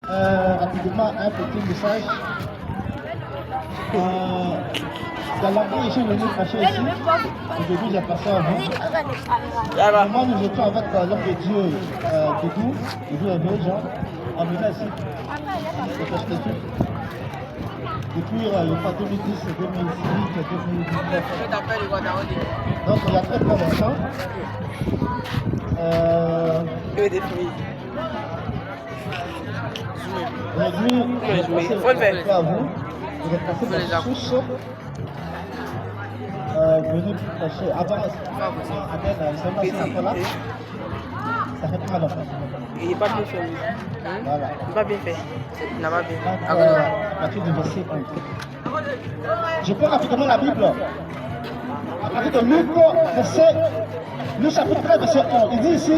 Rapidement, un petit message. Dans l'année, je suis venu prêcher ici. Au début, j'ai passé à vous. Moi, nous étions avec l'homme de Dieu, Doudou et Jean, en venant ici. Depuis, je crois, 2010, 2018, 2019. Donc, il y a très peu longtemps. Aujourd'hui, je vais passer à vous. Je vais passer par tous. Venu prêcher. Avant, ça fait pas longtemps. Il n'est pas bien fait. Voilà. Il n'est pas bien fait. Il n'a pas bien fait. À partir du verset 1. Je prends rapidement la Bible. À partir de Luc chapitre 13, verset 1. Il dit ici,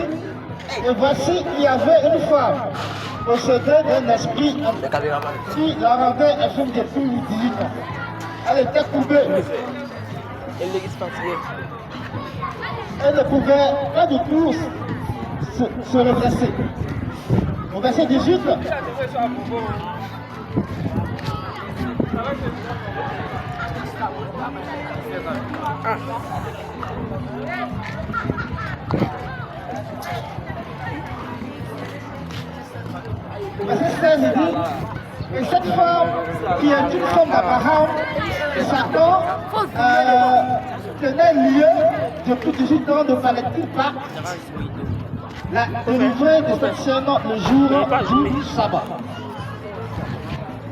et voici, il y avait une femme possédée d'un esprit qui la rendait infirme depuis 18 ans. Elle était courbée. Elle ne pouvait pas du tout se redresser. Au verset 18, verset 16 dit, et cette femme qui est une femme d'Abraham, Satan, tenait lieu depuis 18 ans, ne fallait-il pas la délivrer de cette chaîne le jour du sabbat.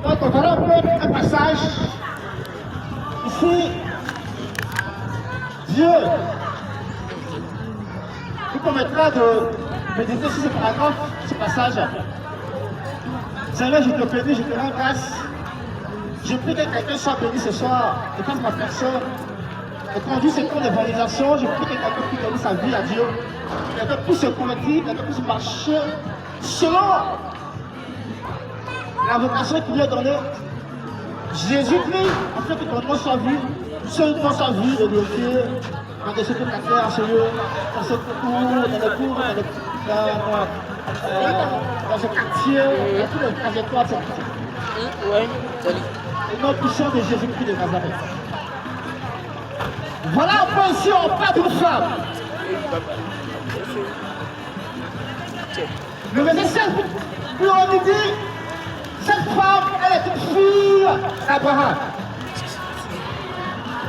Donc voilà un passage. Ici, Dieu nous permettra de méditer sur ce paragraphe, ce passage. Seigneur, je te bénis, je te rends grâce. Je prie que quelqu'un soit béni ce soir, et comme ma personne, et conduit ce temps d'évangélisation, je prie que quelqu'un puisse donner sa vie à Dieu, que quelqu'un puisse se convertir, que quelqu'un puisse marcher selon la vocation qu'il lui a donnée. Jésus-Christ, afin que ton nom soit vu, seul nom soit vu et glorifié, dans ce que la terre, Seigneur, dans ce cours, dans ce quartier, dans toutes les trajectoires de cette vie. Oui, salut. Et nom puissant de Jésus-Christ de Nazareth. Voilà un peu ici, on parle d'une femme. Le verset 7, puis on nous dit, cette femme, elle est une fille d'Abraham.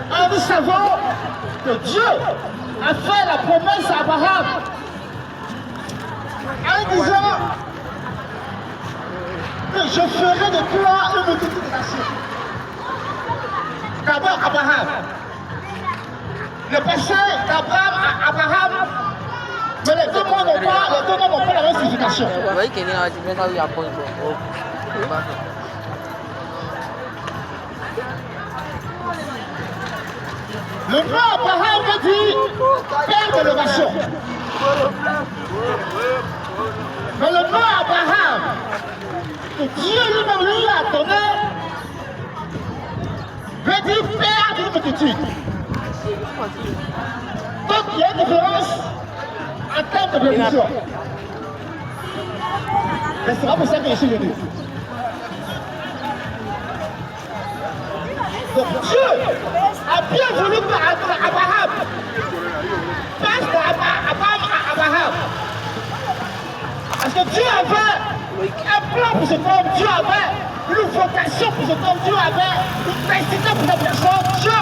Et nous savons que Dieu a fait la promesse à Abraham en disant que je ferai de toi une multitude de nations. D'abord Abraham. Le passé d'Abraham à Abraham, mais les deux mots n'ont pas la même signification. Vous voyez qu'il y a une différence où il y a un point. Le nom Abraham veut dire père de l'élévation. Mais le nom Abraham, que Dieu lui-même lui a donné, veut dire père d'une multitude. Donc il y a une différence en termes de bénédiction. Mais c'est pas pour ça que je suis venu. Donc Dieu a bien voulu que Abraham passe d'Abraham à Abraham. Parce que Dieu avait un plan pour cet homme, Dieu avait une vocation pour cet homme, Dieu avait une destinée pour cette personne, Dieu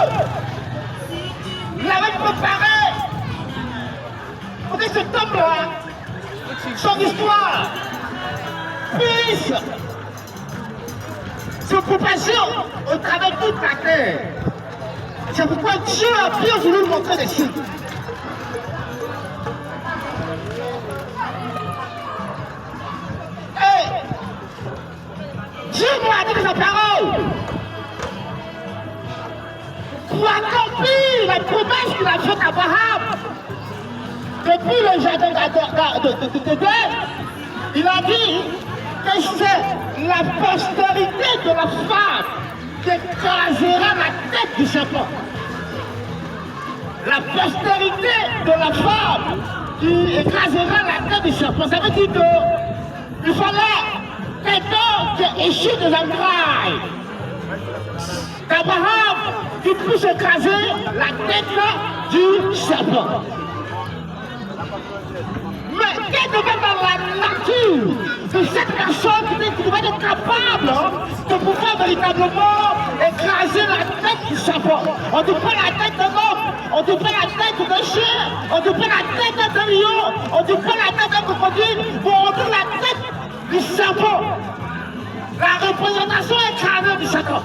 l'avait préparé pour que cet homme-là, son histoire, puisse se propager au travers de toute la terre. C'est pourquoi Dieu a bien voulu nous montrer des signes. Et Dieu m'a dit dans sa parole pour accomplir la promesse qu'il a faite à Abraham depuis le jardin d'Éden. Il a dit que c'est la postérité de la femme qui écrasera la tête du serpent. La postérité de la femme qui écrasera la tête du serpent. Ça veut dire qu'il fallait quelqu'un qui est issu des entrailles d'Abraham qui puisse écraser la tête du serpent. Mais qu'est-ce que dans la nature de cette personne qui devait être capable de pouvoir véritablement écraser la tête du serpent? On te prend la tête d'un homme, on te prend la tête d'un chien, on te prend la tête d'un lion, on te prend la tête d'un crocodile, pour on prend la tête du serpent. La représentation écrasée du serpent.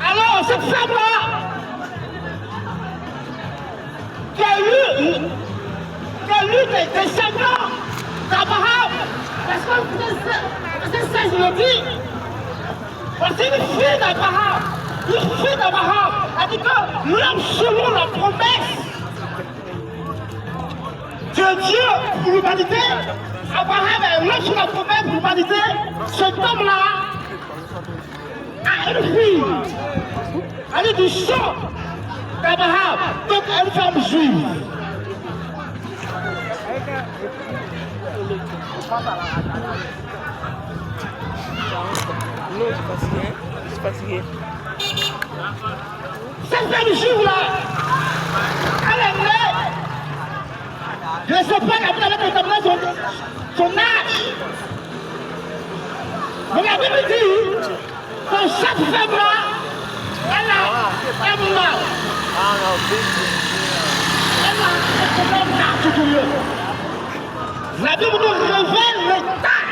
Alors, cette femme-là, qui a eu des descendants d'Abraham, parce que verset 16 le dit, c'est une fille d'Abraham. Une fille d'Abraham a dit que l'homme selon la promesse de Dieu pour l'humanité, Abraham est l'homme selon la promesse pour l'humanité, cet homme-là a une fille. Elle est du sang d'Abraham, donc une femme juive. Non, je suis fatigué. Cette femme juive-là, elle est née. Je ne sais pas, elle a son âge. Mais la Bible dit que cette femme-là, elle a un mal. Elle a un problème particulier. La Bible nous révèle l'état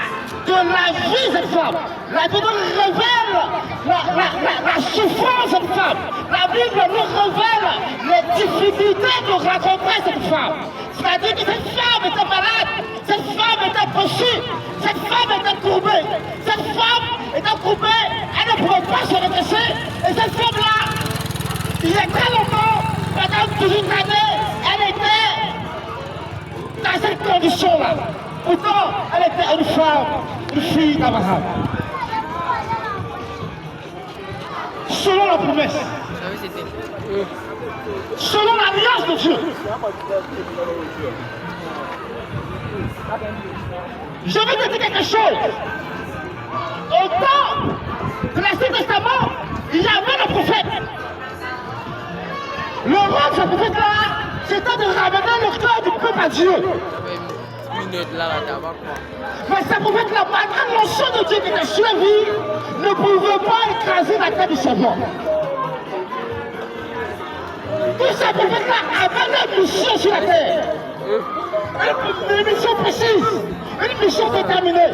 de la vie de cette femme. La Bible nous révèle la souffrance de cette femme. La Bible nous révèle les difficultés que rencontrait cette femme. C'est-à-dire que cette femme était malade, cette femme était possédée, cette femme était courbée, cette femme était courbée, elle ne pouvait pas se redresser. Et cette femme-là, il y a très longtemps, pendant plusieurs années, elle était dans cette condition-là. Pourtant, elle était une femme, une fille d'Abraham. Selon la promesse, selon l'alliance de Dieu. Je veux te dire quelque chose. Au temps de l'Ancien Testament, il y avait le prophète. Le rôle de ce prophète-là, c'était de ramener le cœur du peuple à Dieu. Mais ce prophète-là, malgré l'onction de Dieu qui était sur la vie, ne pouvait pas écraser la tête du serpent. Tous ces prophètes-là avaient une mission sur la terre. Une mission précise, une mission déterminée,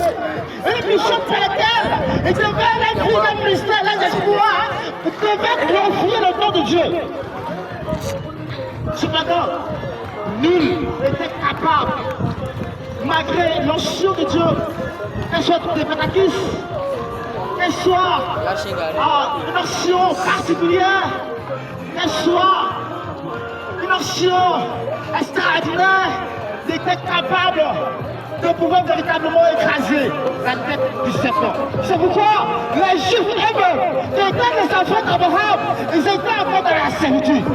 une mission pour laquelle ils devaient être un ministère, un espoir, ils devaient glorifier le nom de Dieu. Cependant, nul n'était capable, malgré l'onction de Dieu, qu'elle soit des Pétakis, qu'elle soit une onction particulière, qu'elle soit une onction extraordinaire, n'était capable de pouvoir véritablement écraser la tête du serpent. C'est pourquoi les Juifs eux-mêmes, qui étaient les enfants d'Abraham, ils étaient encore dans la servitude.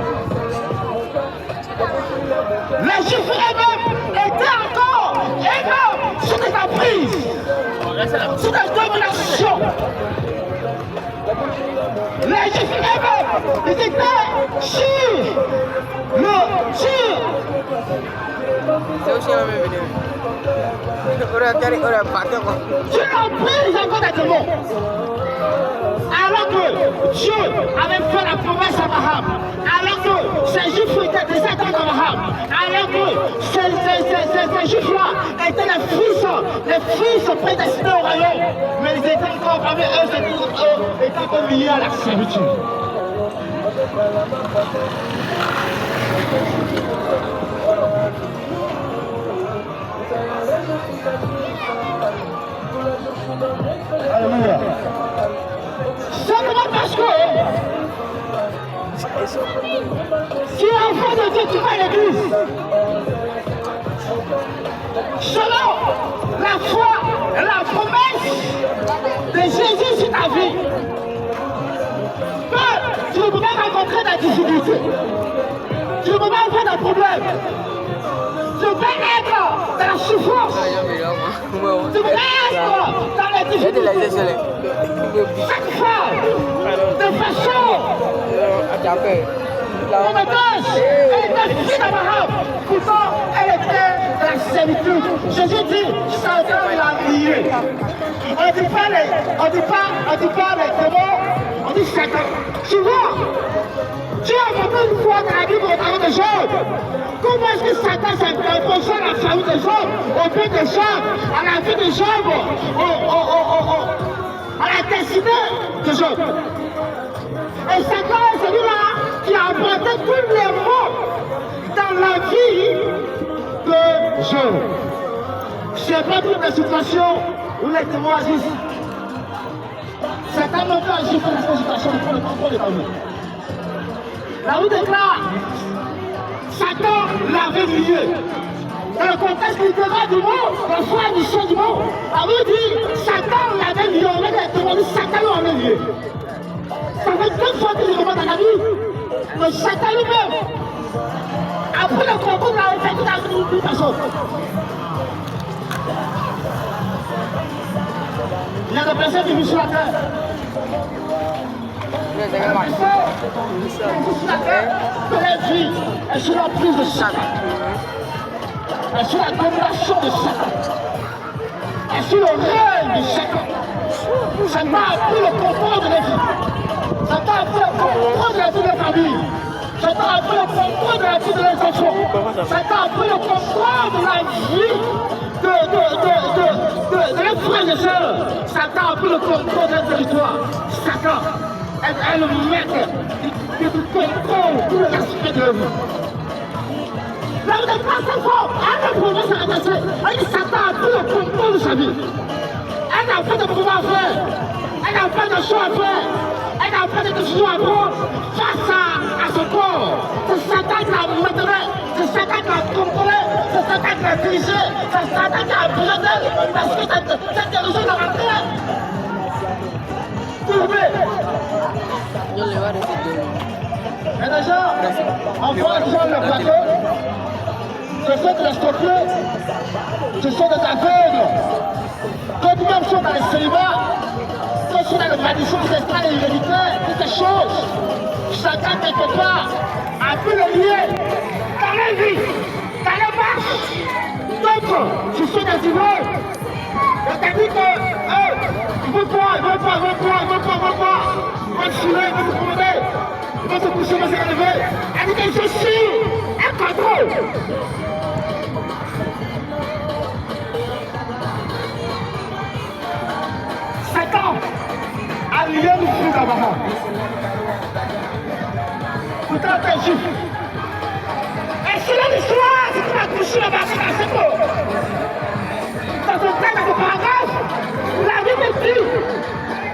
Les Juifs eux-mêmes étaient encore eux-mêmes sous des emprises, sous des dominations. Les Juifs eux-mêmes, ils étaient sur C'est aussi la même vidéo. Dieu l'emprise encore des démons. Alors que Dieu avait fait la promesse à Abraham, alors que ces Juifs étaient des descendants d'Abraham, alors que ces Juifs-là étaient les fils prédestinés au royaume, mais ils étaient encore parmi eux, étaient encore liés à la servitude. Alléluia. Seulement parce que si enfant de Dieu, tu vas à l'église. Selon la foi et la promesse de Jésus sur ta difficulté. Tu ne peux pas avoir un problème. Tu peux être dans la souffrance. Tu peux être dans la difficulté. Chaque fois, de façon prometteuse, elle était fille d'Abraham. Pourtant, elle était dans la servitude. Jésus dit, Satan l'a lié. On ne dit pas les démons, on dit Satan. Tu vois, Dieu a montré une fois dans la Bible au travers de Job. Comment est-ce que Satan s'est imposé à la famille de Job, au père de Job, à la vie de Job, à la destinée de Job. Et Satan est celui-là qui a apporté tous les maux dans la vie de Job. Je n'ai pas vu des situations où les témoins agissent. Satan n'a pas agi pour la situation pour le contrôle de la vie. La Bible déclare, Satan l'avait lié. Dans le contexte littéraire du monde, la foi du chant du monde, la Bible dit, Satan l'avait lié. On a demandé, Satan l'avait lié. Ça fait deux fois que je remonte dans la vie. Mais Satan lui-même, après le concours, il a fait tout à une personne. Il y a des personnes qui vivent sur la terre. Que les vies est sous la prise de Satan. Elle est sous la domination de Satan. Elle est sous le règne de Satan. Satan a pris le contrôle de la vie. Satan a pris le contrôle de la vie de la famille. Satan a pris le contrôle de la vie de les enfants. Satan a pris le contrôle de la vie de leurs frères et sœurs. Satan a pris le contrôle de leur territoire. Satan est le maître qui contrôle tous les aspects de la vie. Là, vous n'êtes pas très fort. Elle ne pouvait pas s'arrêter. Satan a pris le contrôle de sa vie. Elle n'a pas de pouvoir à faire. Elle n'a pas de choix à faire. Elle n'a pas de décision à prendre face à son corps. C'est Satan qui l'a maintenu. C'est Satan qui l'a contrôlé. C'est Satan qui l'a dirigé. C'est Satan qui a besoin d'elle. Parce que cette dirigeante l'a rentré. Et déjà, on voit déjà le plateau. Ce sont des escroqueux. Ce sont des aveugles. Quand même sont dans les célibats, quand sont dans le malédiction des estrades et héréditaires, toutes ces choses, chacun quelque part a pu le lier dans la vie, dans les marches. D'autres, ce sont des idoles. On t'a dit que, ils vont pas, ils vont pas. Ils vont chiller, ils vont se promener, ils vont se coucher, ils vont se relever. Elle dit que je suis un contrôle. Satan a lié le fruit d'Abraham. Pourtant, t'es juif. Et c'est l'histoire, si tu vas coucher là-bas, c'est beau. Dans un texte de paragraphe, la Bible dit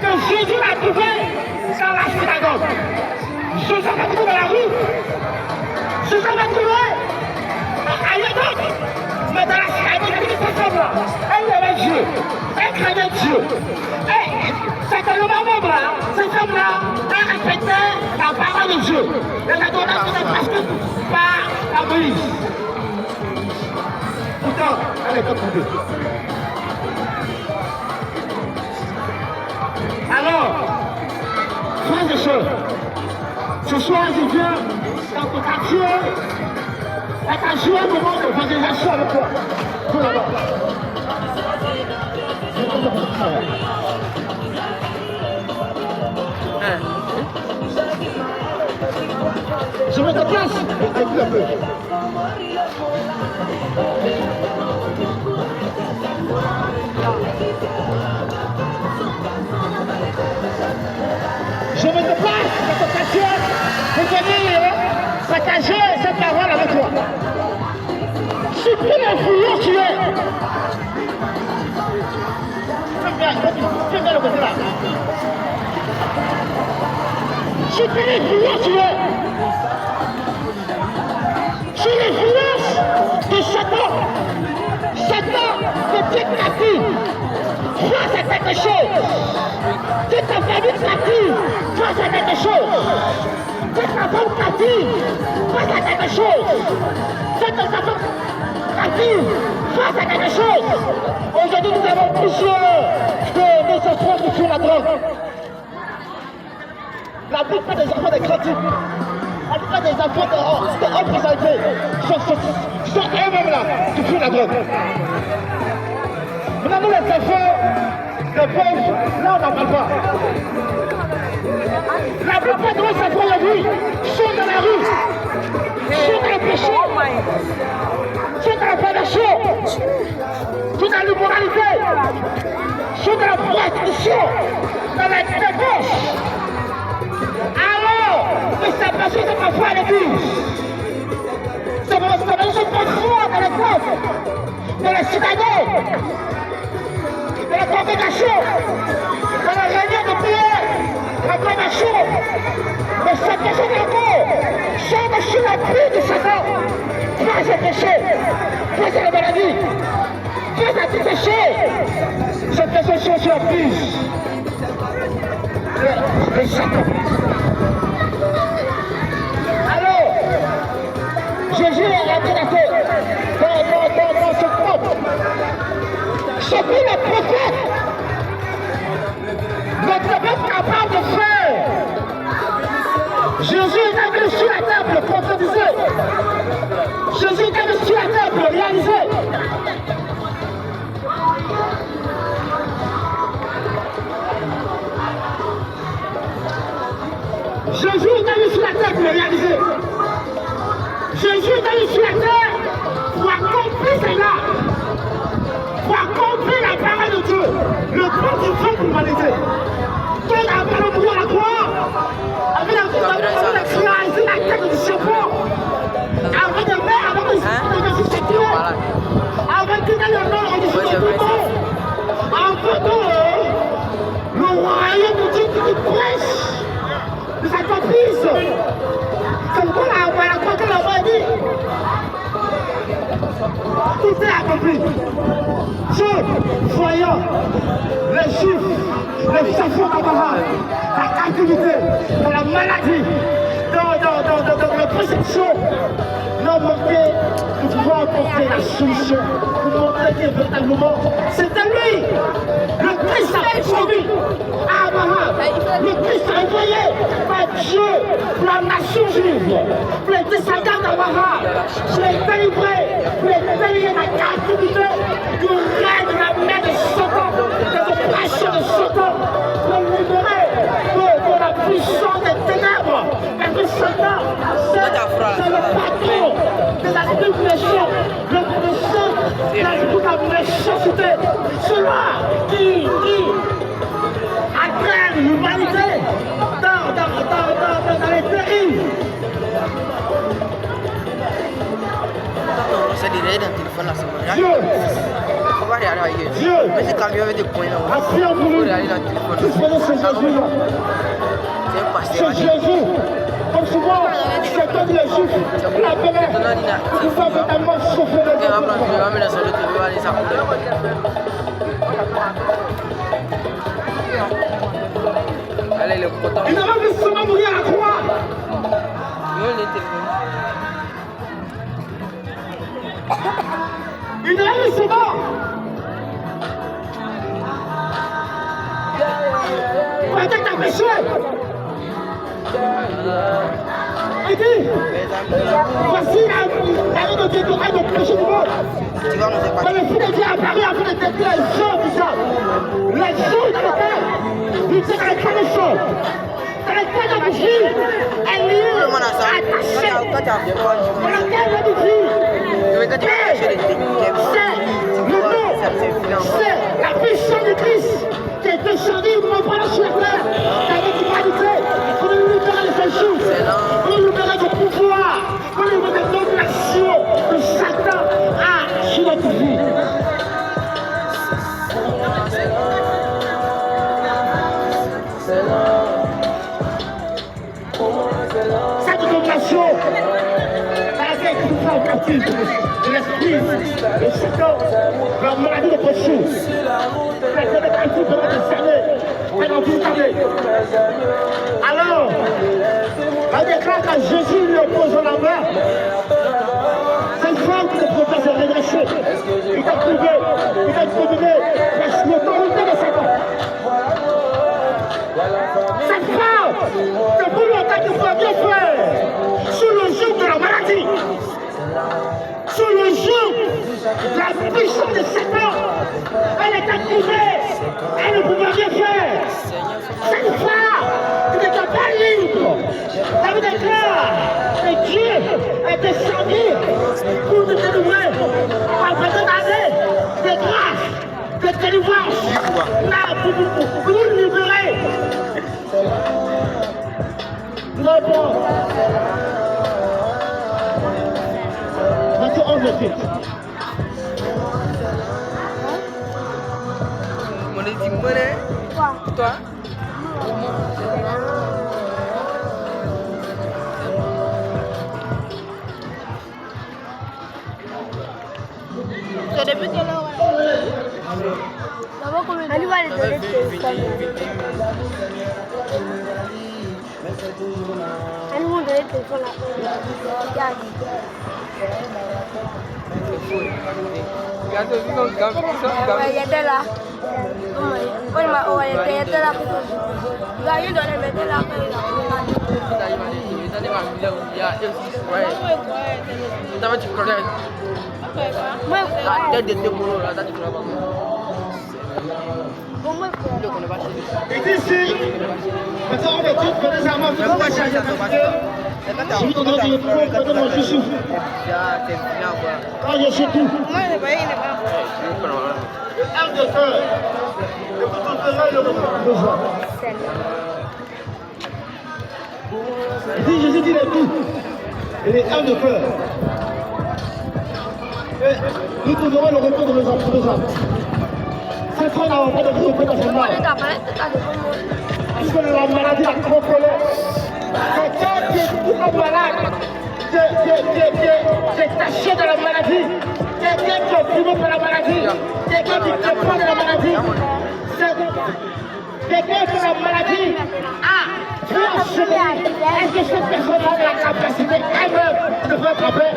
que Jésus l'a trouvé dans la synagogue. Jésus l'a trouvé dans la rue. Jésus l'a trouvé ailleurs d'autre. Mais dans la synagogue, il a dit que cette femme-là, elle aimait Dieu. Elle craignait Dieu. Et certainement même là, cette femme-là, elle respectait la parole de Dieu. Les adorateurs étaient presque par la Moïse. Pourtant, elle était trouvée. Alors, frères et sœurs, ce soir je viens dans ton quartier, à jouer un moment d'évangélisation avec toi. Tout d'abord. Je me déplace avec le peu. Je me déplace dans ton quartier pour venir partager cette parole avec toi. Supprime le fouillon tu es. Fais bien le côté là. Supprime le fouillon tu es. Sur l'influence de Satan. Satan te déclare face à quelque chose. Toute ta famille captive face à quelque chose. Faites la femme captive face à quelque chose. Faites la femme captive face à quelque chose. Aujourd'hui, nous avons plusieurs de nos enfants qui font la drogue. La plupart des enfants des critiques, la plupart des enfants de représentés sont eux-mêmes là qui font la drogue. Maintenant, nous les enfants de pauvres, là on n'en parle pas. La plupart de nos enfants aujourd'hui sont dans la rue, sont dans le péché, sont dans la prédation, sont dans l'immoralité, sont dans la prostitution, dans la débauche. Alors, mais ça passe de ma foi à l'église. C'est parce que nous sommes pas foi dans l'église, dans la citadelle, dans la congrégation, dans la réunion de prière, la convention. Mais cette personne encore sont sous la pluie de Satan. Face au péché, face à la maladie, face à tout péché. Cette personne sont sur la pluie. Le Satan. Alors, Jésus a dit dans ce propre. Ce que le prophète n'était pas capable de faire. Jésus est venu sur la table pour prophétiser. Jésus est venu sur la table pour réaliser. Jésus est allé sur la terre pour le réaliser. Jésus est allé sur la terre pour accomplir cela. Pour accomplir la parole de Dieu. Le plan du Dieu pour l'humanité. Quand la parole de Dieu à la croix, avec la création, la tête du serpent, avec le maire, avec le système, avec le nom, avec le royaume de Dieu qui prêche. Nous accomplissons. C'est pourquoi la croix l'a dit. Tout est accompli. Dieu, voyant les chiffres, les enfants d'Abraham, la captivité, dans la maladie, dans la perception, n'ont manqué de pouvoir apporter la solution, pour montrer que véritablement, c'était lui, le Christ a promis à Abraham, le Christ a envoyé par Dieu pour la nation juive, pour les descendants d'Abraham, pour les délivrer, pour les délivrer de la captivité, du règne de la main de Satan, de l'oppression de Satan, pour les libérer de la puissance des ténèbres, parce que Satan, c'est le patron de la dépression, le méchant de la méchanceté, celui qui agrège l'humanité dans les pays. C'est direct dans le téléphone là, c'est Dieu, on va regarder ailleurs. Dieu, Mais c'est camion avec des points là. appuyez en vous, tout ce que c'est Jésus. C'est un C'est pasteur. Jésus. Comme souvent, c'est comme les Juifs l'appelaient. Il faut totalement chauffer le On va prendre, je vais amener sur le TV, on va aller ça. Allez, le coton. Il n'a pas vu seulement mourir à la croix. Non, il est téléphone. Il n'a pas vu seulement. Peut-être t'as péché. Il dit, voici la vie de Dieu qui a le péché du monde. Tu vas nous Mais épargner. le Fils de Dieu est apparu afin de détruire les gens du sang. Les gens dans le cœur. Il dit dans le cœur des choses. Dans le cœur de la vie, elle est attachée. Quand tu as fait quoi, Dans le cœur de la vie, quand tu vas chercher les trucs, c'est le nom. C'est la puissance de Christ qui est descendue pour prendre sur la terre. Avec l'humanité, pour nous libérer des jours, pour nous libérer du pouvoir, pour nous libérer de domination de Satan sur notre vie. Cette domination à laquelle nous sommes captifs de l'esprit, de Satan, de la maladie de péché, la captivité pendant des années, pendant 12 années. Alors, Elle déclare que Jésus lui oppose la main. Cette femme que le prophète est redressé. Il t'a trouvé, l'autorité de Satan. Cette femme, depuis longtemps qu'il faut bien faire, sous le joug de la maladie, sous le joug de la puissance de Satan, elle est activée, elle ne pouvait rien faire. Cette femme qui n'était pas libre, elle déclare que Dieu est descendu pour nous délivrer après des années de grâce, de délivrance, là pour nous libérer. Non, bon. Matthieu 11, verset 8. Toi? C'est depuis quelle heure? D'abord, combien de temps? Elle va les donner. Elle nous donne le téléphone là. Regarde. Il était là. Il était là. Il a eu donné, mais il était là. Et ici, maintenant on est tous nécessairement vous attachez à cette parce je vous donne une preuve de mon chouchou. Quand je sais tout. Un de cœur. Et vous trouverez le besoin. Si Jésus dit le tout, il est un de cœur. Et nous trouverons le retour de nos hommes. Cette fois, n'avons pas de vie auprès de son mari. Parce que la maladie a contrôlé. Quelqu'un qui est tout malade, qui est taché de la maladie, quelqu'un qui est opprimé par la maladie, quelqu'un qui dépend de la maladie, quelqu'un qui a la maladie a transféré. Est-ce que cette personne a la capacité elle-même de faire attraper?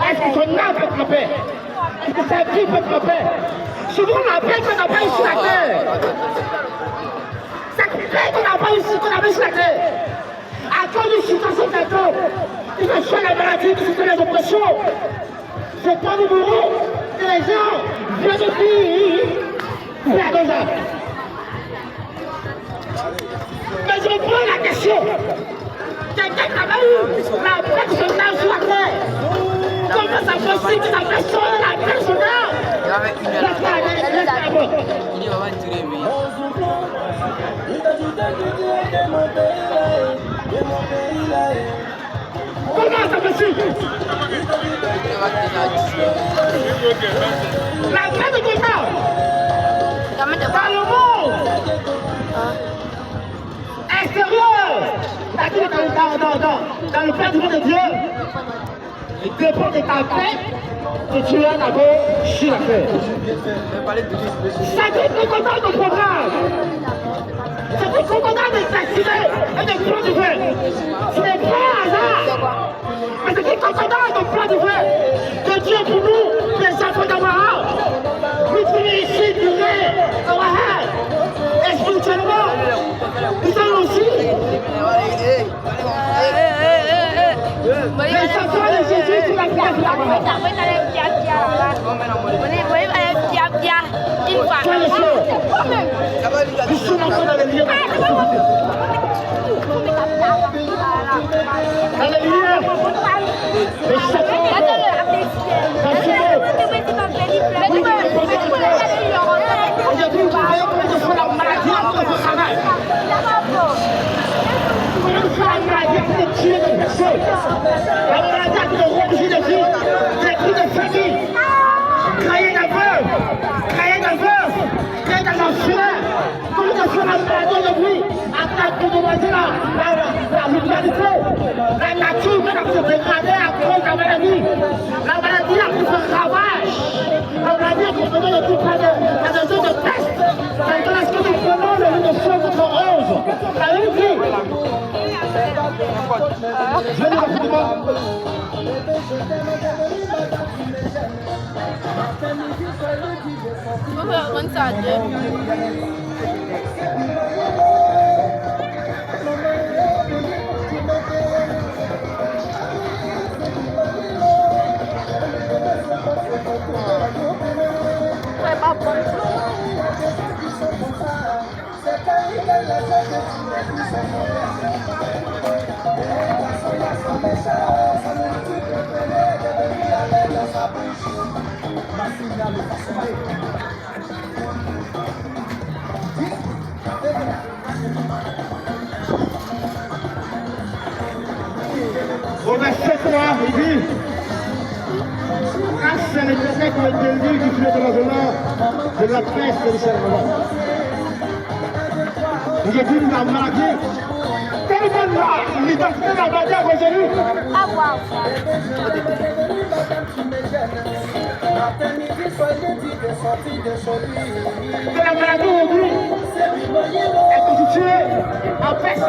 Est-ce que son âme peut attraper? Est-ce que sa vie peut attraper? Souvent, on appelle qu'on n'a pas eu sur la terre. Ça fait qu'on n'a pas eu sur la terre. À cause d'une situation quelconque, que ce soit la maladie, que ce soit les oppressions, c'est pas numéro que les gens vérifient vers les hommes. Mais je prends la question. Quelqu'un qui a eu la paix de son âme sur la terre. Comment ça possible que ça fait sonner la paix de son âme? Il va tirer, mais... Comment ça possible? La paix de ton âme dans le monde extérieur, c'est-à-dire dans le Père du monde de Dieu, il dépend de ta paix que tu as d'abord sur la terre. C'est un content de programme. C'est un content de t'activer et de plan du feu. Ce n'est pas un hasard. Mais c'est un content de plan du feu. Que Dieu pour nous, les enfants d'Abraham, nous tenons ici du lait d'Abraham. Et spirituellement, nous sommes aussi les enfants de Jésus sur la place d'Abraham. Nous sommes encore dans les lieux. Dans les lieux. Les châteaux. Aujourd'hui, vous voyez comment je fais la maladie à votre travail. Comment je fais la maladie pour tuer des personnes. La maladie pour rompre des vies, des coups de famille. Créer des veuves, créer des enfants. Comment je fais la maladie aujourd'hui? Attaque de la vulgarité. La nature va se dégrader à cause de la maladie. La maladie a fait un ravage. La maladie a fait de tout pas de raison de peste. C'est parce que nous prenons le 1911. La vie. la Coupe du Monde. On va rendre ça à deux. Ouais, pas bon. On va 7 mois, il dit. Grâce à l'Internet, on a été élu du filet de l'environnement de la presse de Michel Roland. Aujourd'hui, nous avons marqué tellement de l'identité de la bataille aujourd'hui. Ah, wow. De la maladie aujourd'hui est constituée en peste.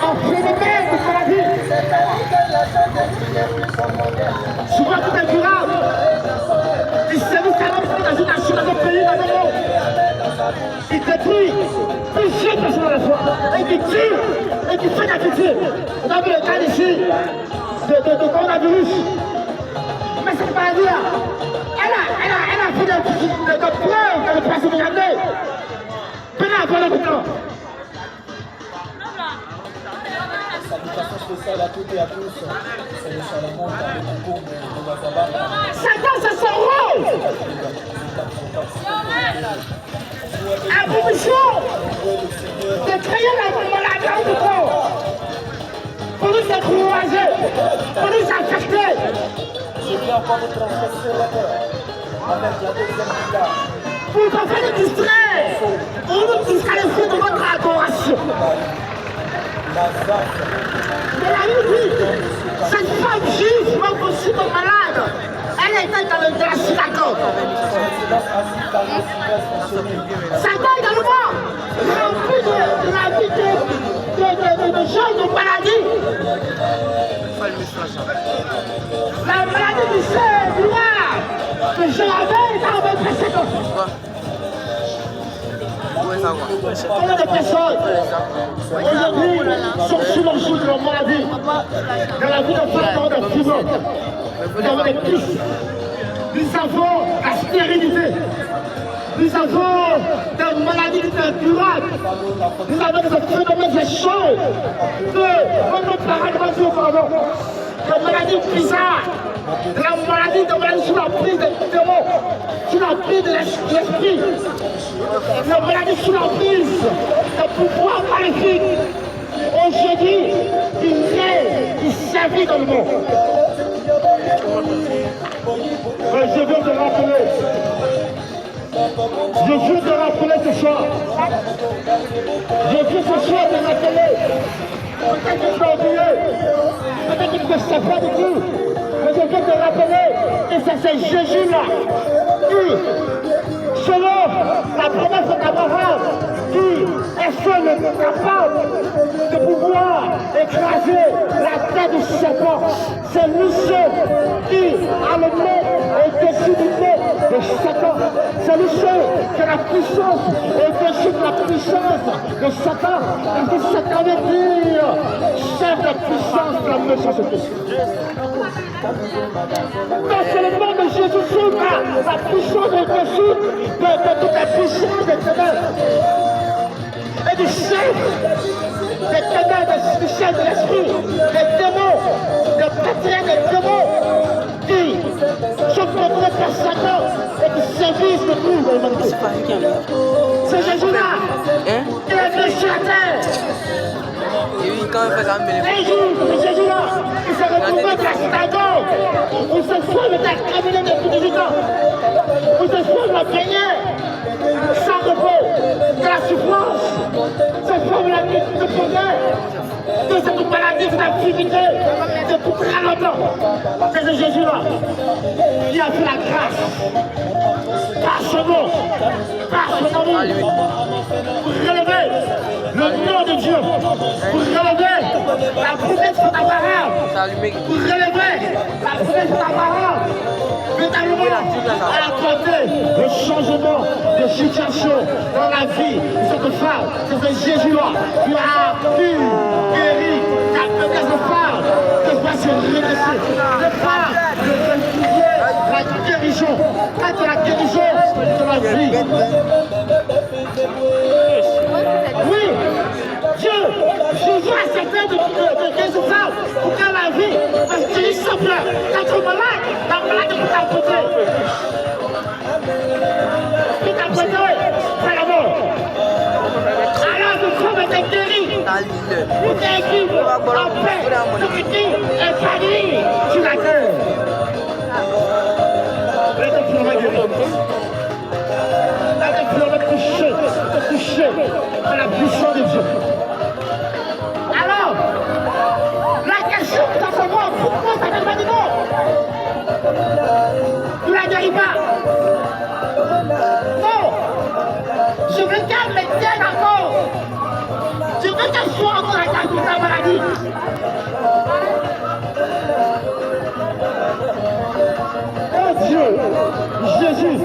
En phénomène de maladie. Souvent tout est durable. Les services à dans une nation, dans un pays, dans un monde. Il détruit plusieurs personnes à la fois. Et qui tue, et qui fait d'activité. On a vu le cas ici de coronavirus. Mais cette maladie-là, elle a fait de preuves dans le passé de l'année. Pendant avant le temps. Salutations spéciales à toutes et à tous. C'est le Salomon de Congo de Wazaba. Satan, c'est son rôle. À bout de chaud, de créer la maladie du corps. Pour nous décourager, pour nous affecter. Je viens encore vous transmettre la terre avec la deuxième villa. Pour qu'on fasse nous distraire, pour nous disqualifier de votre adoration. La ZAF, Mais la Bible dit, cette femme juive, même aussi comme malade, elle était dans la synagogue. Satan également remplit de la vie de gens de maladie. La maladie du sein, du noir, que je l'avais dans mes précédents. Combien de personnes aujourd'hui sont sous le joug de leur maladie, dans la vie de femmes, de prison, dans les pistes. Nous avons la stérilité. Nous avons des maladies durables. Nous avons des phénomènes de choses que nos parents ont dit auparavant. Des maladies bizarres. La maladie de maladie sous la prise des démons, sous la prise de l'esprit. La maladie sous la prise des pouvoirs maléfiques. Aujourd'hui, il naît, il servit dans le monde. Mais je veux te rappeler. Je veux te rappeler ce soir. Je veux ce soir te rappeler. Peut-être que tu as oublié. Peut-être que tu ne sais pas du tout. Mais je veux te rappeler que c'est Jésus-là qui, selon la promesse d'Abraham, qui est seul capable de pouvoir écraser la tête du serpent. C'est lui seul qui a le nez au-dessus du nez de Satan. C'est lui seul qui a la puissance au-dessus de la puissance de Satan. Et que Satan veut dire chef de puissance de la méchanceté. Donc c'est le nom de Jésus qui a la puissance au-dessus de toute la puissance des ténèbres. Et du chef des ténèbres, du chef de l'esprit, des démons, des patriarches des démons qui sont contrôlés par Satan et qui sévissent de tout dans l'humanité. C'est Jésus-là qui est venu sur la terre. Un jour, c'est Jésus-là qui s'est retrouvé de la synagogue où ce femme était criminel depuis 18 ans, où ce femme a baigné sans repos, de la souffrance, cette maladie qui te faisait de cette maladie, cette activité, depuis très longtemps. C'est ce Jésus-là qui a fait la grâce par son nom, par son amour, pour relever le nom de Dieu, pour relever la promesse d'Abraham, pour relever la promesse d'Abraham, véritablement à apporter le changement de situation dans la vie de cette femme. C'est ce Jésus-là qui a pu guérir, qui a permis à cette femme de pouvoir se redresser, de pouvoir retrouver la guérison, pas de la guérison de la vie. Oui, Dieu, Jésus a accepté de cette femme pour qu'elle la vie, parce que Jésus souffre. Quand tu es malade, la maladie peut t'apporter. Peut t'apporter, c'est la mort. Alors que femme était guérie, vous êtes écrit en paix, ce qui dit épanouie sur la terre. Laissez pour la guérir. Laissez pour la toucher à la puissance de Dieu. Alors, la question dans ce monde, pourquoi ça n'est pas du monde? Tu la guéris pas. Non. Je veux qu'elle me tienne encore. Je veux qu'elle soit encore la carte de ta maladie. Oh Dieu, Jésus,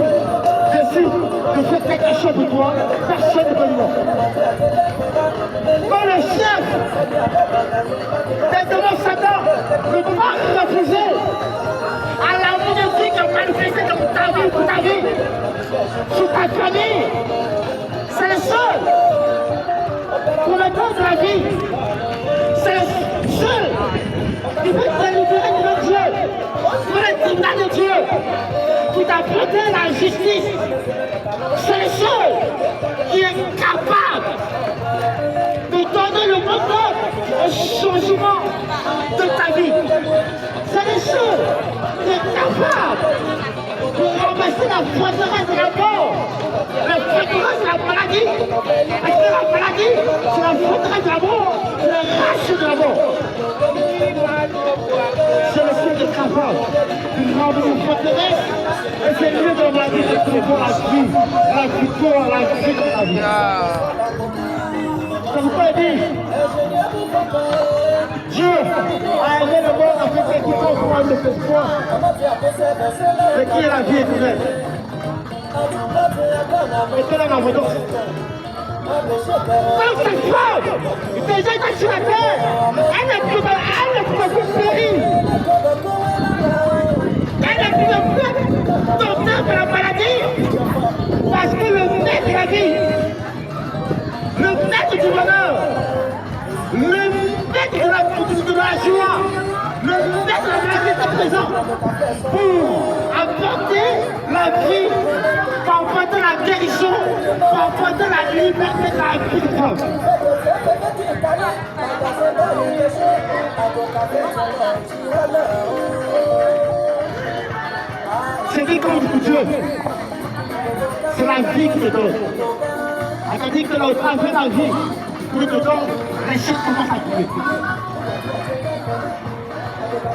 décide de faire quelque chose pour toi, personne ne peut le voir. Quand le chef des démons Satan ne peut pas refuser à l'amour de Dieu qui a manifesté dans ta vie, pour ta vie, sur ta famille, c'est le seul pour le temps de la vie. C'est le seul qui peut te libérer de Dieu, pour le tribunal de Dieu, qui t'a prêté la justice. C'est le seul qui est capable de donner le moteur au changement de ta vie. C'est le seul qui est capable de remplacer la forteresse de la mort, la forteresse de la maladie. Parce que la maladie, c'est la forteresse de la mort, c'est la rage de la mort. C'est le seul qui est capable de rendre une forteresse. Et c'est mieux dans ma vie de trouver la vie, la victoire, la vie de la vie. Ça vous peut dire, Dieu a aimé le monde afin que quiconque croit ne fasse point. Mais qui est la vie éternelle? Et quelle est la voix? Quand cette femme, déjà quand sur la terre, elle ne peut pas périr. Elle ne peut pas tomber de la maladie. Parce que le maître de la vie, le maître du bonheur, le maître de la joie, le maître de la vie est présent pour apporter la vie, pour apporter la guérison, pour apporter la liberté de la vie de femme. C'est qui compte pour Dieu? C'est la vie qui te donne. Elle t'a dit que le travail la vie pour te donner, les choses commencent à couler.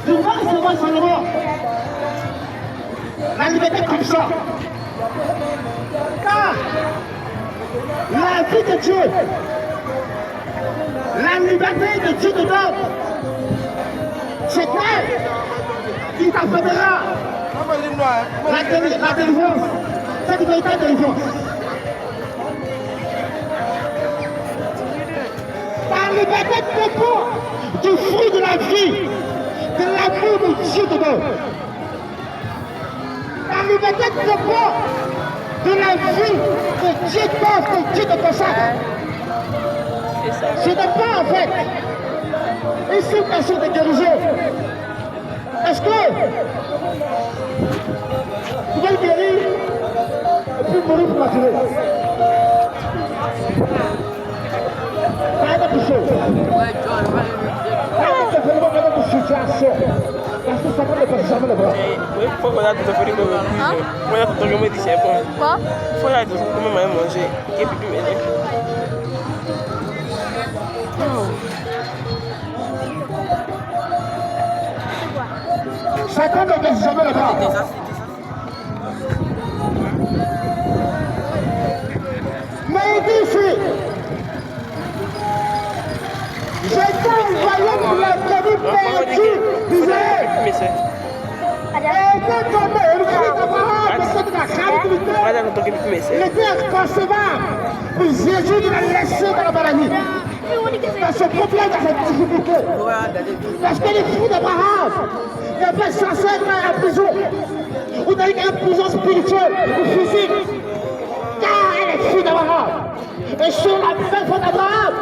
Souvent, seulement, la liberté comme ça. Car la vie de Dieu, la liberté de Dieu te donne, c'est elle qui t'apportera la délivrance, cette véritable délivrance. La liberté dépend du fruit de la vie, de l'amour de Dieu te donne. La liberté dépend de la vie que Dieu t'offre, que Dieu te consacre. Ce n'est pas en fait une situation de guérison. Est-ce que tu vas le guérir et puis mourir pour la durée? Pas d'autre chose. C'est vraiment pas d'autre situation. Parce que ça ne peut pas jamais le voir. Oui, il faut qu'on a tout fait comme ça. Moi, il faut que je me dise bon. Quoi? Il faut que je me manger. Et puis, Chacun ne baisse jamais le bras. Mais ici, j'étais envoyé pour la tribu perdue d'Israël. Elle était tombée, une fille d'Abraham, de cette caractérité. Il était inconcevable pour Jésus de la laisser dans la maladie. Dans ce problème, dans cette difficulté. Parce que les filles d'Abraham n'étaient pas censées être en prison. Ou dans une prison spirituelle ou physique. Car elle est fille d'Abraham. Et sur la même foi d'Abraham,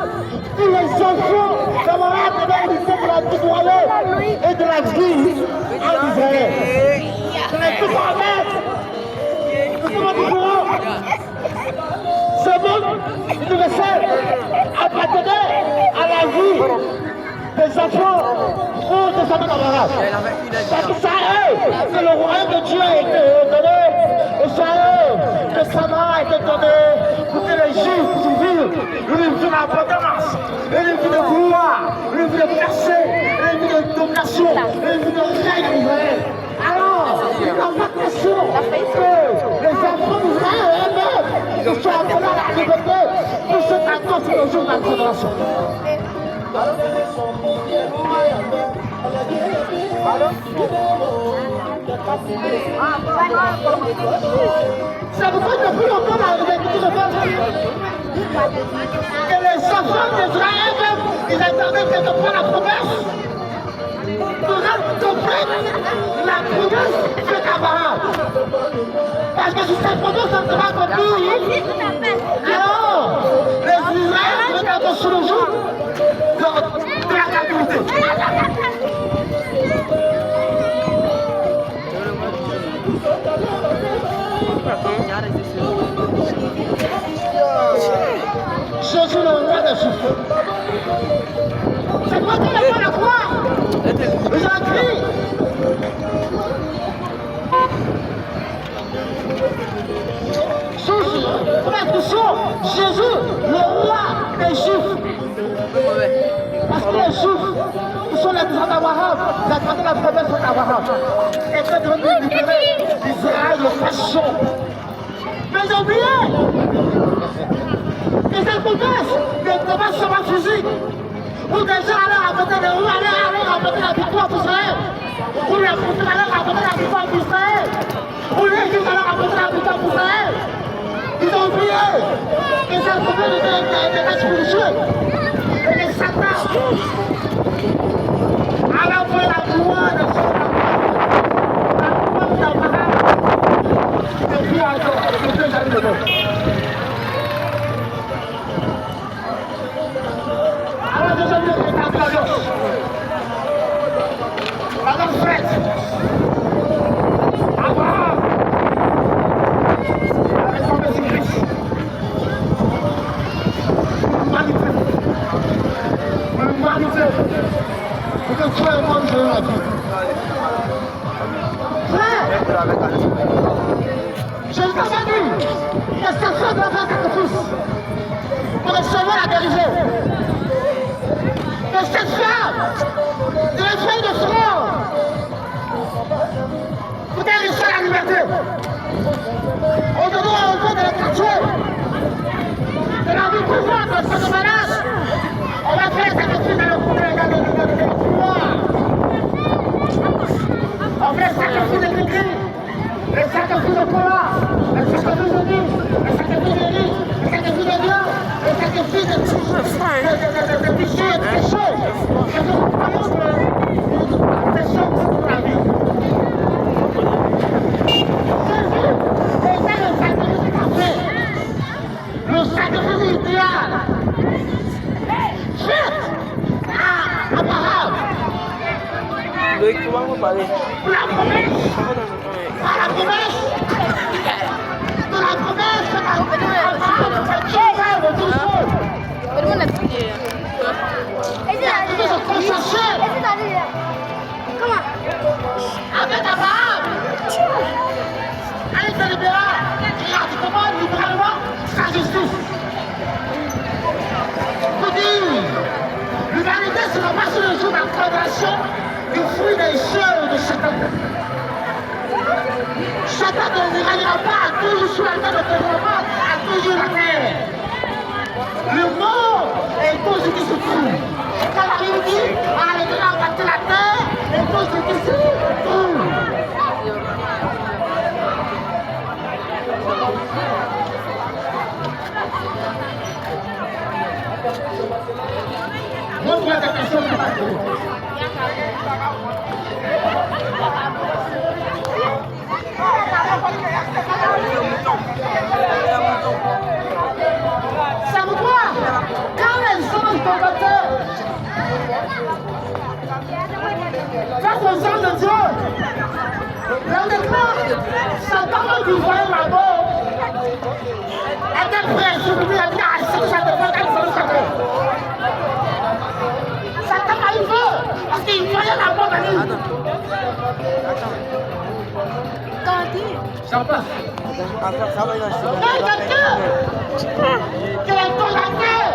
tous les enfants d'Abraham devaient hériter de la vie du royaume et de la vie en Israël. Ce n'est plus pas mettre. Nous sommes différents. Ce monde universel appartenait à la vie des enfants ou des enfants d'Abraham. Parce que c'est à eux que le royaume de Dieu a été donné. Et c'est à eux que Sama a été donné pour que les Juifs puissent vivre une vie d'abondance, une vie de gloire, une vie de percée, une vie de domination, une vie de règne en Israël. Alors, il n'y a pas de question que les enfants d'Israël eux-mêmes ils sont appelés à la liberté pour se battre sur le jour de la fédération. Ça vous donne depuis longtemps la réalité de Dieu. Que les enfants d'Israël, ils attendaient quelque part la promesse. Pour comprendre la promesse faite à Abraham. Parce que si cette promesse ne sera accomplie, alors les Israéliens seront encore sur le jour de la captivité. Jésus le roi des Juifs. C'est moi qui l'ai fait la croix. J'ai écrit. Première question, Jésus, le roi des Juifs. Parce que les Juifs, ils sont les descendants d'Abraham, la promesse d'Abraham. Et que devenus libérés d'Israël de passion. Mais j'ai oublié. Et cette promesse ne peut pas seulement physique. Où des gens allaient rapporter des roues, allaient rapporter la victoire d'Israël. Où les Français allaient rapporter la victoire d'Israël. Où les Juifs allaient rapporter la victoire d'Israël. Ils ont oublié que cette promesse était spirituelle. Et les Satans allaient envoyer la gloire de la gloire d'Abraham. Et puis encore, les deux années de mort. Alors je vais vous dire la gauche. La gauche faite. Abraham. La réforme de Christ. Humanité. Humanité. Pour que toi et moi nous ayons la vie. Frère. Je vous avais dit que cette femme doit faire sacrifice pour recevoir la guérison. Que cette femme devait faire de front pour réussir la liberté. Aujourd'hui, on fait de l'écriture, de la vie courante, de cette menace. On va faire des sacrifices dans le pouvoir. On fait des sacrifices de Jésus. Les sacrifices de Cola, les sacrifices de Dieu, les sacrifices de Dieu, les sacrifices de Dieu, les sacrifices de péché, de péché. Que nous croyons que c'est ça pour la vie. Jésus, c'est ça le sacrifice parfait. Le sacrifice idéal. Fait à Abraham. Loïc, comment vous parlez? Pour la promesse. Par la promesse de la promesse de tout seul. Comment? Avec Abraham. Avec le libéral. Regarde comment libéralement sa justice. Pour dire, l'humanité se repasse le jour de la condamnation du fruit des cieux de Satan. se trouve. Quand la Bible dit, allez, on va battre la terre, et tout ce qui se trouve. Montre-moi ta personne qui va te ça vous voit quand les anges de Bethel face aux anges de Dieu, honnêtement, Satan qui voyait la mort était prêt à soutenir à dire à ça devant qu'elle s'en sortait. Satan a eu peur parce qu'il voyait la mort venir. Ça passe. Mais quelqu'un qui est dans la terre,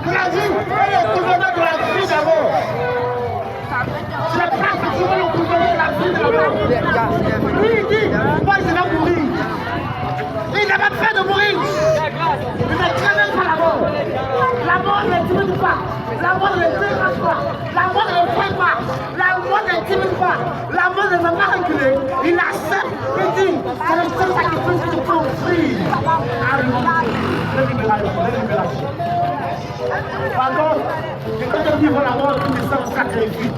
de la vie, et le gouvernement de la vie d'abord. Je ne pense que tu veux le gouvernement de la vie d'abord. Lui, il dit, moi je vais mourir. Il n'a pas fait de mourir. Il ne craint même pas la mort. La mort ne timide pas. La mort ne dérange pas. La mort ne freine pas. La mort ne timide pas. La mort ne va pas reculer. Il accepte. Il dit, c'est le seul sacrifice que tu peux offrir. Pardon, et quand on vivre la mort, tout est sans sacrifice.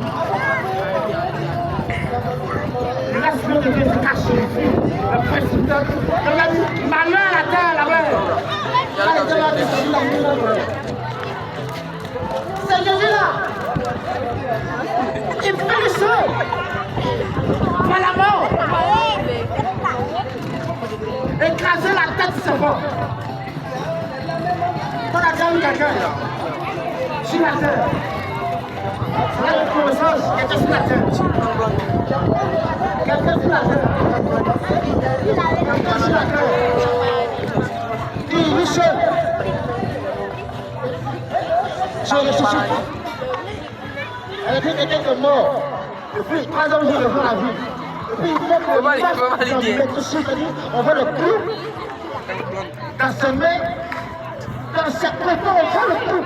Le reste de Dieu se cache sur les filles. Le président, il a dit, ma main à la terre, la main. C'est Jésus-là. Il fait le saut. Pas la mort. Écraser la tête, c'est bon. On a déjà vu quelqu'un sur la terre. Là, le professeur, quelqu'un sur la terre. Quelqu'un sur la terre. Quelqu'un sur la terre. Dis, Michel. Je ressuscite. Elle était quelqu'un qui est mort. Et puis, 3 ans, je revois la vie. Et puis, il faut que on voit le clou dans ses mains, dans ses propos, on voit le clou.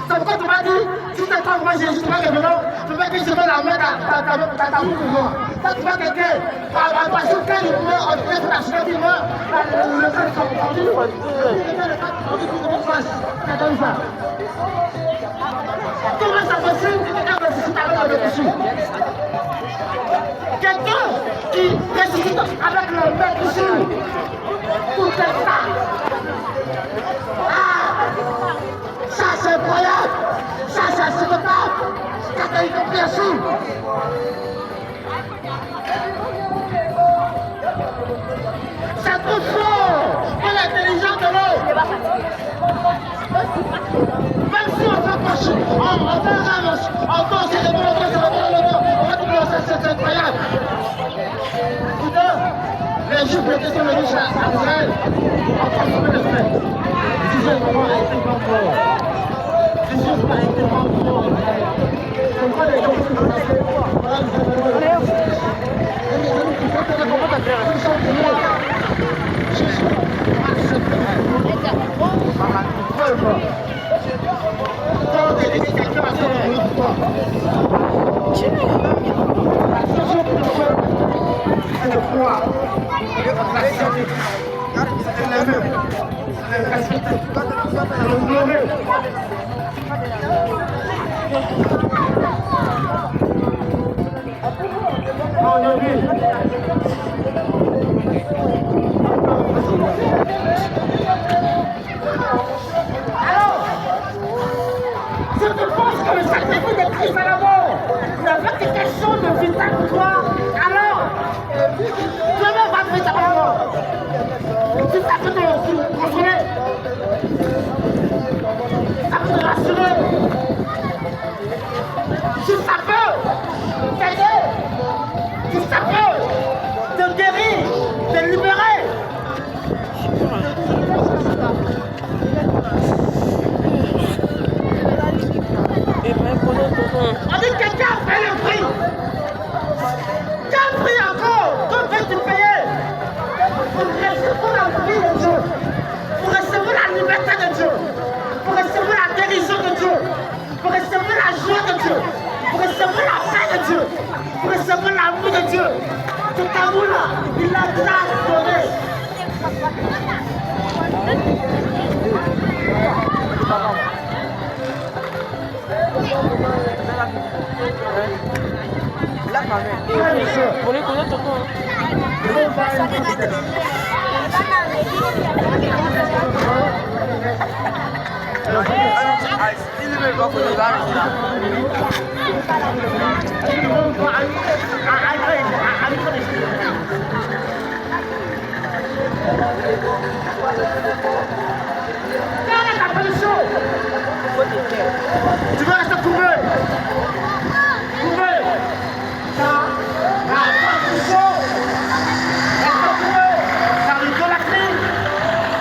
C'est pourquoi tu m'as dit, si tu attends moi Jésus, tu vas revenir, tu vas dire je mets la main dans ta bouche pour moi. Quand tu vois quelqu'un, parce que quand il meurt, on fait la suite, il meurt, le fait qu'on dit, comment ça passe? Comment ça possible? Elle ressuscite avec le dessus. Quelqu'un qui ressuscite avec le mec dessus. Tout est ça. Ah! Ça c'est incroyable. Ça c'est insupportable. Quelqu'un y compris aussi. C'est trop fort pour l'intelligence de l'homme. Même si on fait pas chier, on fait un ramasse, on danse, c'est incroyable. Putain, les Juifs étaient sur le riche à Israël, on transformait le fait. Ils disaient comment a été encore. Les Juifs a été encore. C'est quoi les gens qui sont passés? Voilà, nous avons on dit quelqu'un fait le prix. Quel prix encore? Que veux-tu payer? Pour la vie de Dieu. recevoir la paix de Dieu, pour recevoir l'amour de Dieu. Cet amour-là, il l'a transformé. Là, ma mère. Pour les connaître, tout Il ne veut pas qu'on y va. Quelle est ta position? Tu veux rester courbé? Courbé. Dans la position. Reste courbé. Dans l'idolâtrie.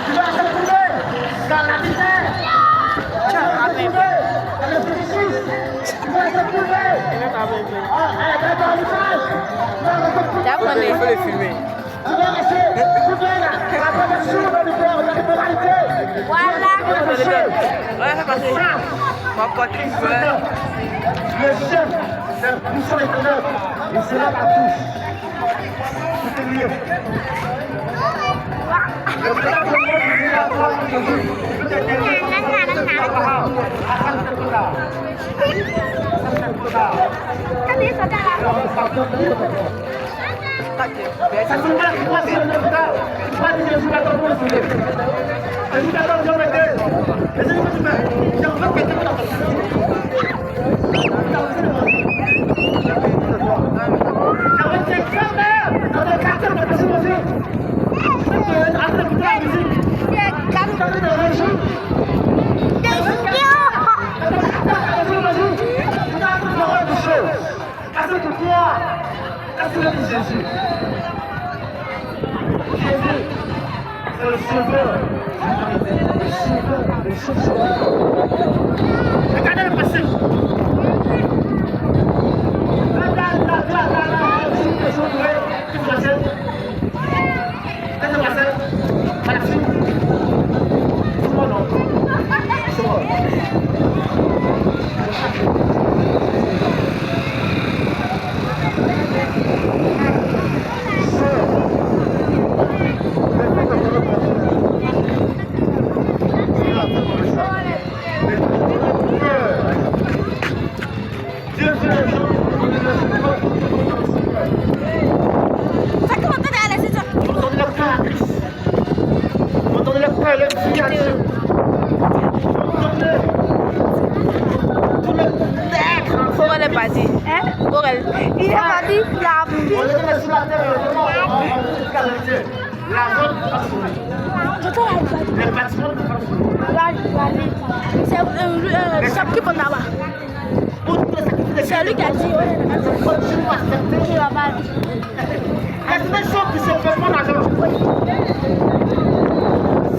Tu veux rester courbé? Dans la misère. Tu veux rester courbé? Dans le fétichisme. Tu veux rester courbé? Dans l'image. Il faut les filmer. Tu veux rester courbé là? La position de l'immoralité. Voilà. Ouais, ça passe. Ma poitrine, Le chef, c'est le puissant des ténèbres. Et c'est là la touche. Tout est lié. Le peuple de Dieu dit la voix de Dieu. Tout est lié. Ça se voit qui passe sur le médical. Tu vas dire que je vais t'envoyer sur les. Et nous allons vous mettre. Et c'est ce que tu fais. Je veux que tu me donnes. Avec tes caméras, dans le quartier, on a passé aussi. Après, vous la musique. Vous avez des régimes. Jésus. Jésus, c'est le sauveur. Le sauveur, le sauveur. Regardez le passé. Pourquoi elle est partie? Pourquoi elle? Il est parti, la c'est ça qui est là-bas. C'est lui qui a dit.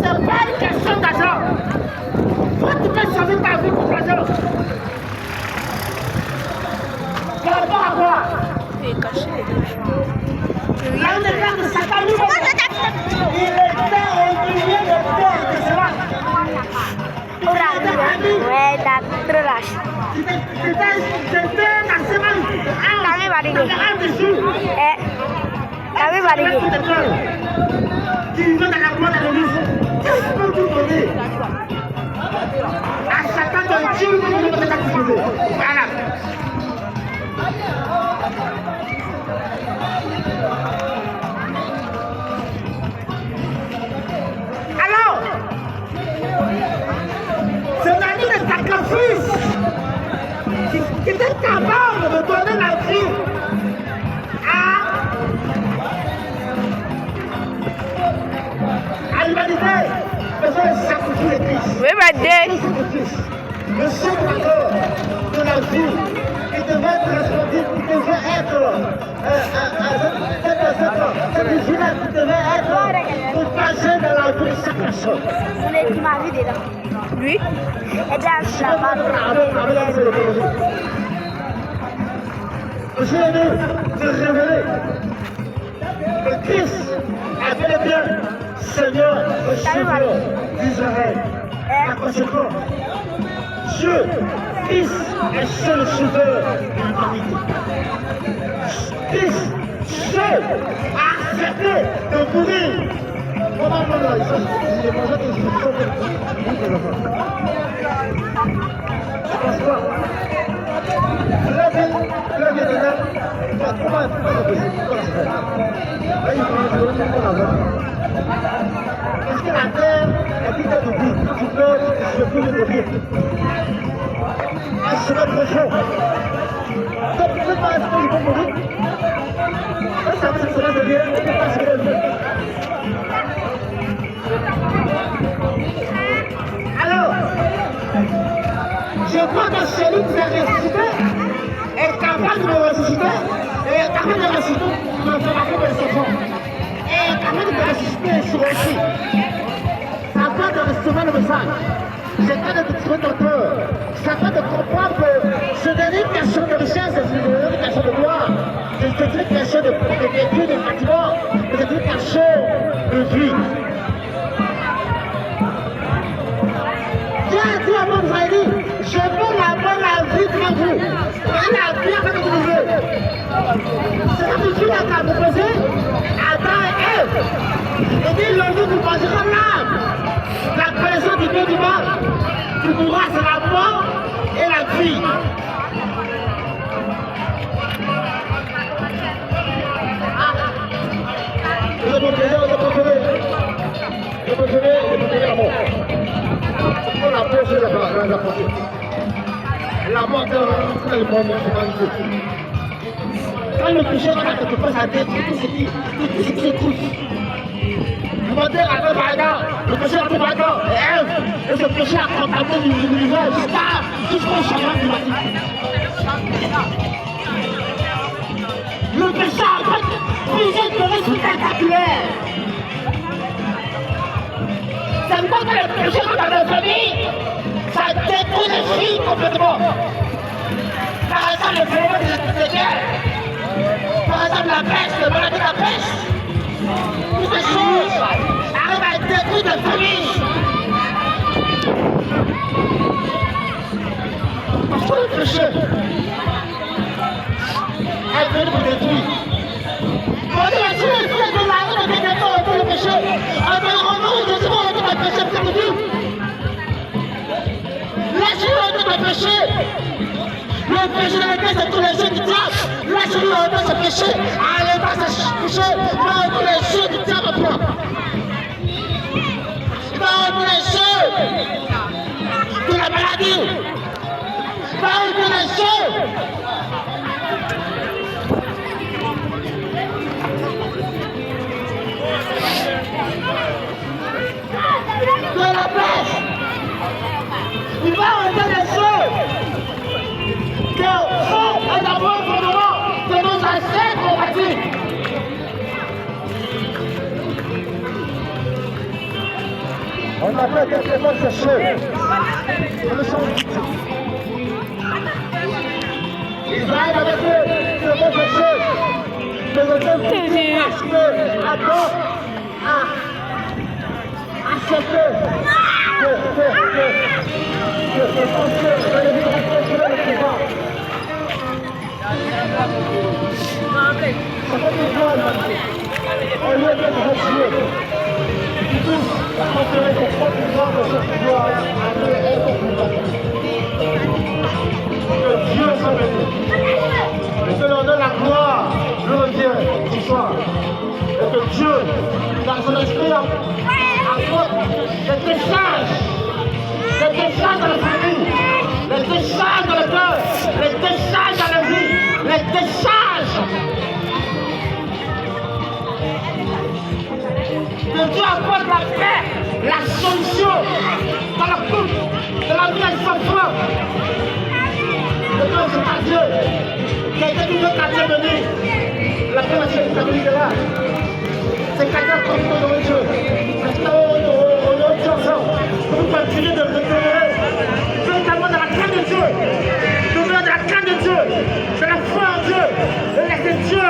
C'est pas une question d'argent. Toi, tu peux changer ta vie pour l'argent. Par rapport à quoi? Il est caché. Là, on est là de Satan. Il était au milieu de peur de cela. C'était la semaine. Qui veut dans la gloire de l'église. Qu'est-ce que tu donner? À chacun de Dieu, nous devons activer. Voilà. Alors, c'est un ami de sacrifice qui était capable de donner la vie à l'humanité. Faisant un sacrifice de Christ. Oui, madame. Le sacrifice de la vie qui devait être responsable, qui devait être cette vigilance qui devait être propagée dans la vie de chaque personne. Tu m'as vu déjà. Lui? Et bien, je la Je suis venu te révéler que Christ est bel et bien Seigneur et Sauveur d'Israël. Par conséquent, Dieu Christ est seul sauveur de l'humanité. Christ seul a accepté de mourir. Comment on l'a dit? Je pense que je pense quoi? La vie de l'homme, comment c'est fait? Parce que la terre est vide de vie, tu peux, je peux le dire. Un chemin profond. Donc, tu ne peux pas rester au niveau mourir. Ça veut dire que cela devient parce que alors, je crois que celui qui s'est ressuscité est capable de me ressusciter, est capable de ressusciter, de me faire la vie de ses enfants, est capable de ressusciter sur aussi. Ça va de recevoir le message. J'ai pas de trouver ton cœur. Ça va de comprendre que ce n'est une question de richesse, c'est une question de gloire, c'est une question de vécu, de bâtiment, c'est une question de vie. Dieu a dit à mon frère, je veux la vie devant vous. Et la vie avec vous. C'est la vie qui a proposé Adam et Ève. Il dit, le jour où vous mangerez l'âme, la connaissance du bien du mal, tu mourras, c'est la mort et la vie. Je préfère la mort. On a posé la portée. La mort dans le monde de l'humanité. Quand le péché va quelque chose à détruire tout ce qui s'écoute. Le modèle a fait par exemple, le péché a fait par exemple, et ce péché a contaminé l'univers jusqu'au changement climatique. Le péché a fait plusieurs théories spectaculaires. Ça me montre que le péché dans la famille, ça détruit les filles complètement. Par exemple, le phénomène de guerre. Par exemple, la peste, le maladie de la peste. Toutes ces choses arrivent à détruire des familles. Parce que le péché est venu pour détruire. On dit la Dieu, c'est de la haine, de détruire le péché. On dit le péché, c'est le péché. La péché. Le péché dans lequel c'est tous les jeux du diable. Là, celui où on peut se pécher. Allez, pas se pécher. Dans tous les jeux du diable, toi. Dans tous les jeux de la maladie. Dans tous les jeux. De la peste. Il va entrer des choses que sont un amour fondement de nos ancêtres combattus. On a fait quelque chose de choses. Le sang Israël avait fait quelque chose de choses. Que le peuple parce que Adam a accepté que l'on donne la gloire, je reviens ce soir, et que Dieu, dans son esprit, les décharges dans la famille, les décharges dans le cœur, les décharges dans la vie, les décharges. Que Dieu apporte la paix, la solution dans la coupe, dans la vie avec son frère. Le Dieu, c'est pas Dieu. Quelqu'un qui veut qu'à Dieu venir, la paix va se stabiliser là. C'est quelqu'un qui veut dans le Dieu. Pour continuer de demeurer véritablement dans la crainte de Dieu, demeurer dans la crainte de Dieu, dans la foi en Dieu, et laisser Dieu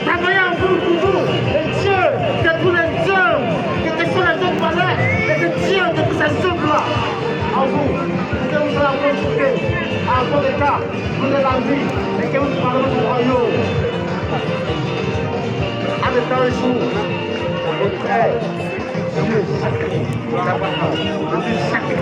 travailler en vous pour vous, et Dieu détruire les hommes, que ce soit les hommes malheurs, laissez Dieu détruire ces hommes-là en vous. que vous soyez consultés en tout cas, vous êtes en vie et que vous parlez du royaume. En étant un jour, votre frère, Dieu sacré, le plus sacré.